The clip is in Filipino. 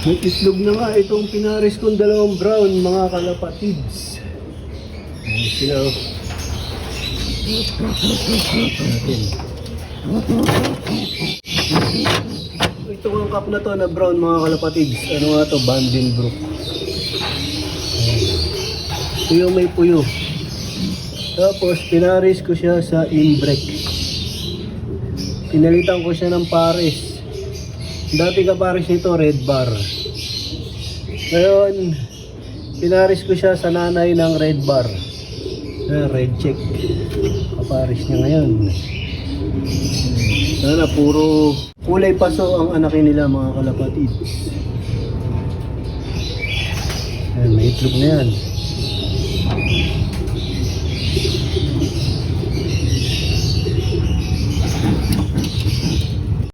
May itlog na nga itong pinaris kong dalawang brown, mga kalapatids. Ayan sila oh. Natin. Ito ang cup na to na brown, mga kalapatids. Ano nga to? Vandenbroek. Ito yung may puyo. Tapos pinaris ko siya sa imbrek. Pinalitan ko siya ng pares. Dati ka pares nito red bar. Ngayon pinaris ko siya sa nanay ng red bar. Red check. Kapares niya ngayon. Sana puro kulay paso ang anakin nila, mga kalapatid. Ayan, may itlog na yan.